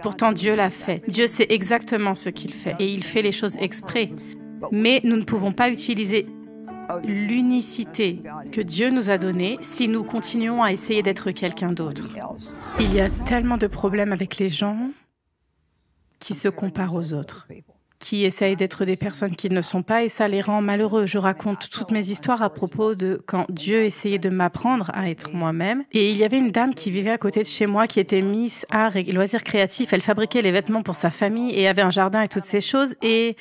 pourtant Dieu l'a fait. Dieu sait exactement ce qu'il fait et il fait les choses exprès. Mais nous ne pouvons pas utiliser l'unicité que Dieu nous a donnée si nous continuons à essayer d'être quelqu'un d'autre. Il y a tellement de problèmes avec les gens qui se comparent aux autres, qui essayent d'être des personnes qu'ils ne sont pas et ça les rend malheureux. Je raconte toutes mes histoires à propos de quand Dieu essayait de m'apprendre à être moi-même. Et il y avait une dame qui vivait à côté de chez moi qui était Miss Art et Loisirs Créatifs. Elle fabriquait les vêtements pour sa famille et avait un jardin et toutes ces choses. Et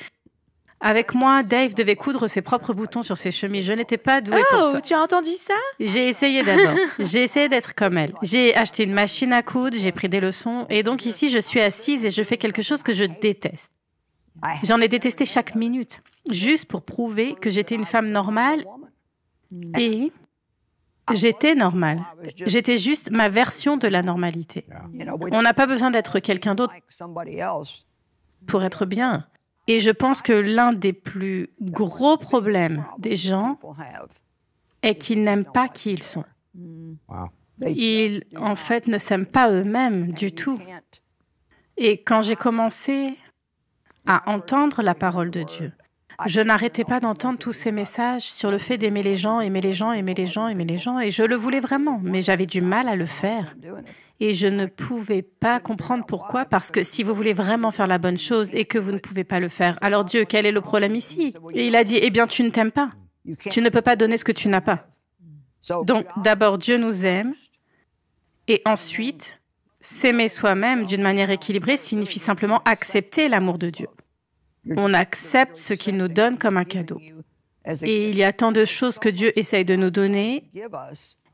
avec moi, Dave devait coudre ses propres boutons sur ses chemises. Je n'étais pas douée pour ça. Oh, tu as entendu ça? J'ai essayé d'abord. J'ai essayé d'être comme elle. J'ai acheté une machine à coudre, j'ai pris des leçons. Et donc ici, je suis assise et je fais quelque chose que je déteste. J'en ai détesté chaque minute, juste pour prouver que j'étais une femme normale. Et j'étais normale. J'étais juste ma version de la normalité. On n'a pas besoin d'être quelqu'un d'autre pour être bien. Et je pense que l'un des plus gros problèmes des gens est qu'ils n'aiment pas qui ils sont. Ils, en fait, ne s'aiment pas eux-mêmes du tout. Et quand j'ai commencé à entendre la parole de Dieu, je n'arrêtais pas d'entendre tous ces messages sur le fait d'aimer les gens, aimer les gens, aimer les gens, aimer les gens, et je le voulais vraiment, mais j'avais du mal à le faire. Et je ne pouvais pas comprendre pourquoi, parce que si vous voulez vraiment faire la bonne chose et que vous ne pouvez pas le faire, alors Dieu, quel est le problème ici? Et il a dit, eh bien, tu ne t'aimes pas. Tu ne peux pas donner ce que tu n'as pas. Donc, d'abord, Dieu nous aime, et ensuite, s'aimer soi-même d'une manière équilibrée signifie simplement accepter l'amour de Dieu. On accepte ce qu'il nous donne comme un cadeau. Et il y a tant de choses que Dieu essaye de nous donner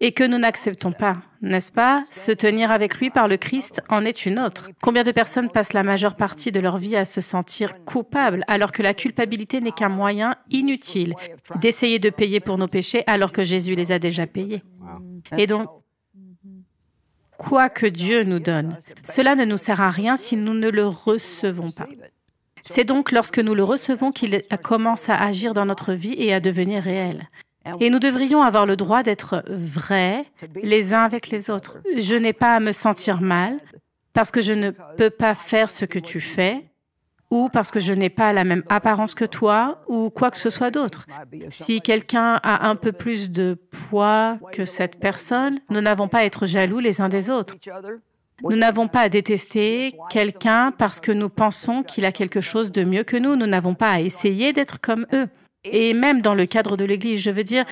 et que nous n'acceptons pas, n'est-ce pas? Se tenir avec lui par le Christ en est une autre. Combien de personnes passent la majeure partie de leur vie à se sentir coupables alors que la culpabilité n'est qu'un moyen inutile d'essayer de payer pour nos péchés alors que Jésus les a déjà payés. Et donc, quoi que Dieu nous donne, cela ne nous sert à rien si nous ne le recevons pas. C'est donc lorsque nous le recevons qu'il commence à agir dans notre vie et à devenir réel. Et nous devrions avoir le droit d'être vrais les uns avec les autres. Je n'ai pas à me sentir mal parce que je ne peux pas faire ce que tu fais ou parce que je n'ai pas la même apparence que toi ou quoi que ce soit d'autre. Si quelqu'un a un peu plus de poids que cette personne, nous n'avons pas à être jaloux les uns des autres. Nous n'avons pas à détester quelqu'un parce que nous pensons qu'il a quelque chose de mieux que nous. Nous n'avons pas à essayer d'être comme eux. Et même dans le cadre de l'Église, je veux dire,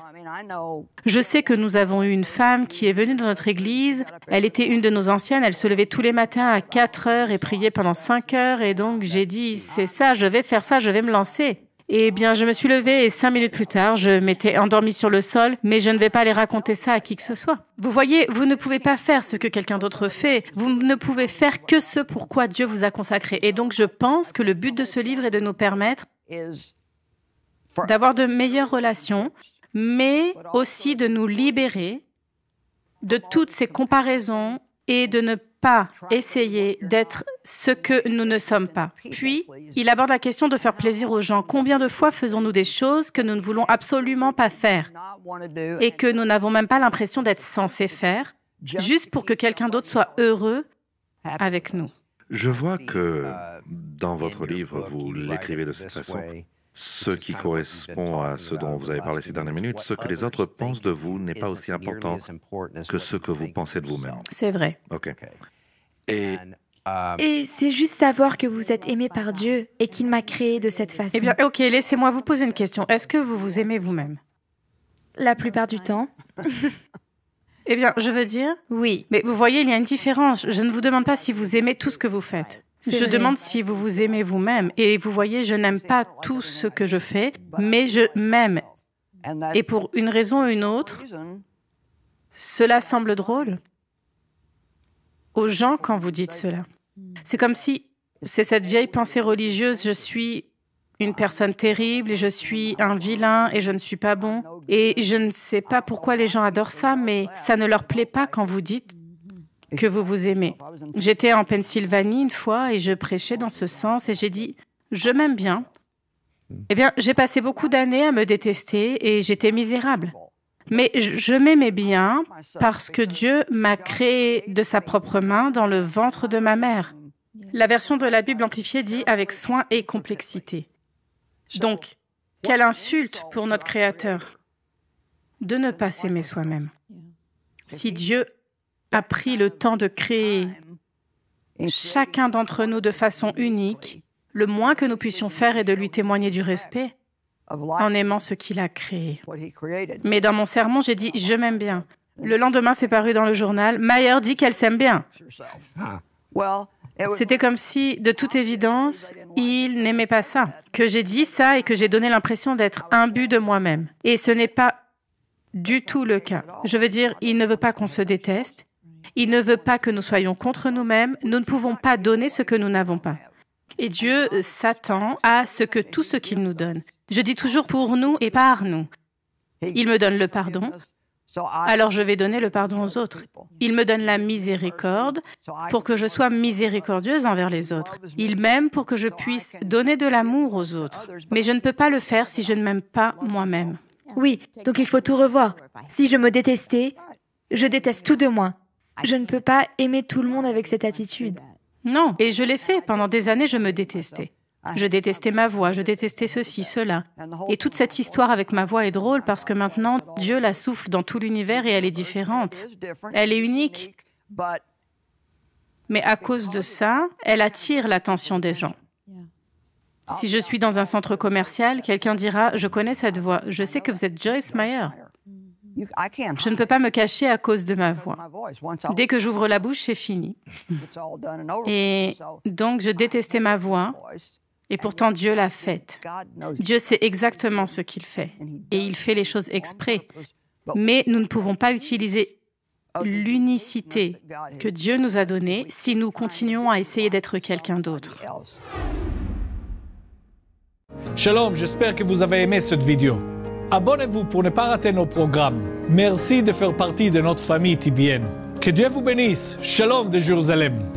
je sais que nous avons eu une femme qui est venue dans notre Église. Elle était une de nos anciennes. Elle se levait tous les matins à 4 heures et priait pendant 5 heures. Et donc, j'ai dit, c'est ça, je vais faire ça, je vais me lancer. Eh bien, je me suis levée et 5 minutes plus tard, je m'étais endormie sur le sol, mais je ne vais pas aller raconter ça à qui que ce soit. Vous voyez, vous ne pouvez pas faire ce que quelqu'un d'autre fait. Vous ne pouvez faire que ce pourquoi Dieu vous a consacré. Et donc, je pense que le but de ce livre est de nous permettre d'avoir de meilleures relations, mais aussi de nous libérer de toutes ces comparaisons et de ne pas essayer d'être ce que nous ne sommes pas. Puis, il aborde la question de faire plaisir aux gens. Combien de fois faisons-nous des choses que nous ne voulons absolument pas faire et que nous n'avons même pas l'impression d'être censés faire, juste pour que quelqu'un d'autre soit heureux avec nous? Je vois que dans votre livre, vous l'écrivez de cette façon. Ce qui correspond à ce dont vous avez parlé ces dernières minutes, ce que les autres pensent de vous n'est pas aussi important que ce que vous pensez de vous-même. C'est vrai. OK. Et Et c'est juste savoir que vous êtes aimé par Dieu et qu'il m'a créé de cette façon. Eh bien, OK, laissez-moi vous poser une question. Est-ce que vous vous aimez vous-même? La plupart du temps. Eh bien, je veux dire, Oui. mais vous voyez, il y a une différence. Je ne vous demande pas si vous aimez tout ce que vous faites. Je demande si vous vous aimez vous-même. Et vous voyez, je n'aime pas tout ce que je fais, mais je m'aime. Et pour une raison ou une autre, cela semble drôle aux gens quand vous dites cela. C'est comme si c'est cette vieille pensée religieuse, je suis une personne terrible et je suis un vilain et je ne suis pas bon. Et je ne sais pas pourquoi les gens adorent ça, mais ça ne leur plaît pas quand vous dites que vous vous aimez. J'étais en Pennsylvanie une fois et je prêchais dans ce sens et j'ai dit « je m'aime bien ». Eh bien, j'ai passé beaucoup d'années à me détester et j'étais misérable. Mais je m'aimais bien parce que Dieu m'a créé de sa propre main dans le ventre de ma mère. La version de la Bible amplifiée dit « avec soin et complexité ». Donc, quelle insulte pour notre Créateur de ne pas s'aimer soi-même. Si Dieu a pris le temps de créer chacun d'entre nous de façon unique, le moins que nous puissions faire est de lui témoigner du respect en aimant ce qu'il a créé. Mais dans mon sermon, j'ai dit « je m'aime bien ». Le lendemain, c'est paru dans le journal, Mayer dit qu'elle s'aime bien. C'était comme si, de toute évidence, il n'aimait pas ça. Que j'ai dit ça et que j'ai donné l'impression d'être imbu de moi-même. Et ce n'est pas du tout le cas. Je veux dire, il ne veut pas qu'on se déteste. Il ne veut pas que nous soyons contre nous-mêmes. Nous ne pouvons pas donner ce que nous n'avons pas. Et Dieu s'attend à tout ce qu'il nous donne. Je dis toujours pour nous et par nous. Il me donne le pardon. Alors je vais donner le pardon aux autres. Il me donne la miséricorde pour que je sois miséricordieuse envers les autres. Il m'aime pour que je puisse donner de l'amour aux autres. Mais je ne peux pas le faire si je ne m'aime pas moi-même. Oui, donc il faut tout revoir. Si je me détestais, je déteste tout de moi. Je ne peux pas aimer tout le monde avec cette attitude. Non, et je l'ai fait. Pendant des années, je me détestais. Je détestais ma voix, je détestais ceci, cela. Et toute cette histoire avec ma voix est drôle parce que maintenant, Dieu la souffle dans tout l'univers et elle est différente. Elle est unique. Mais à cause de ça, elle attire l'attention des gens. Si je suis dans un centre commercial, quelqu'un dira « Je connais cette voix, je sais que vous êtes Joyce Meyer ». Je ne peux pas me cacher à cause de ma voix. Dès que j'ouvre la bouche, c'est fini. Et donc, je détestais ma voix. Et pourtant, Dieu l'a faite. Dieu sait exactement ce qu'il fait. Et il fait les choses exprès. Mais nous ne pouvons pas utiliser l'unicité que Dieu nous a donnée si nous continuons à essayer d'être quelqu'un d'autre. Shalom, j'espère que vous avez aimé cette vidéo. Abonnez-vous pour ne pas rater nos programmes. Merci de faire partie de notre famille TBN. Que Dieu vous bénisse. Shalom de Jérusalem.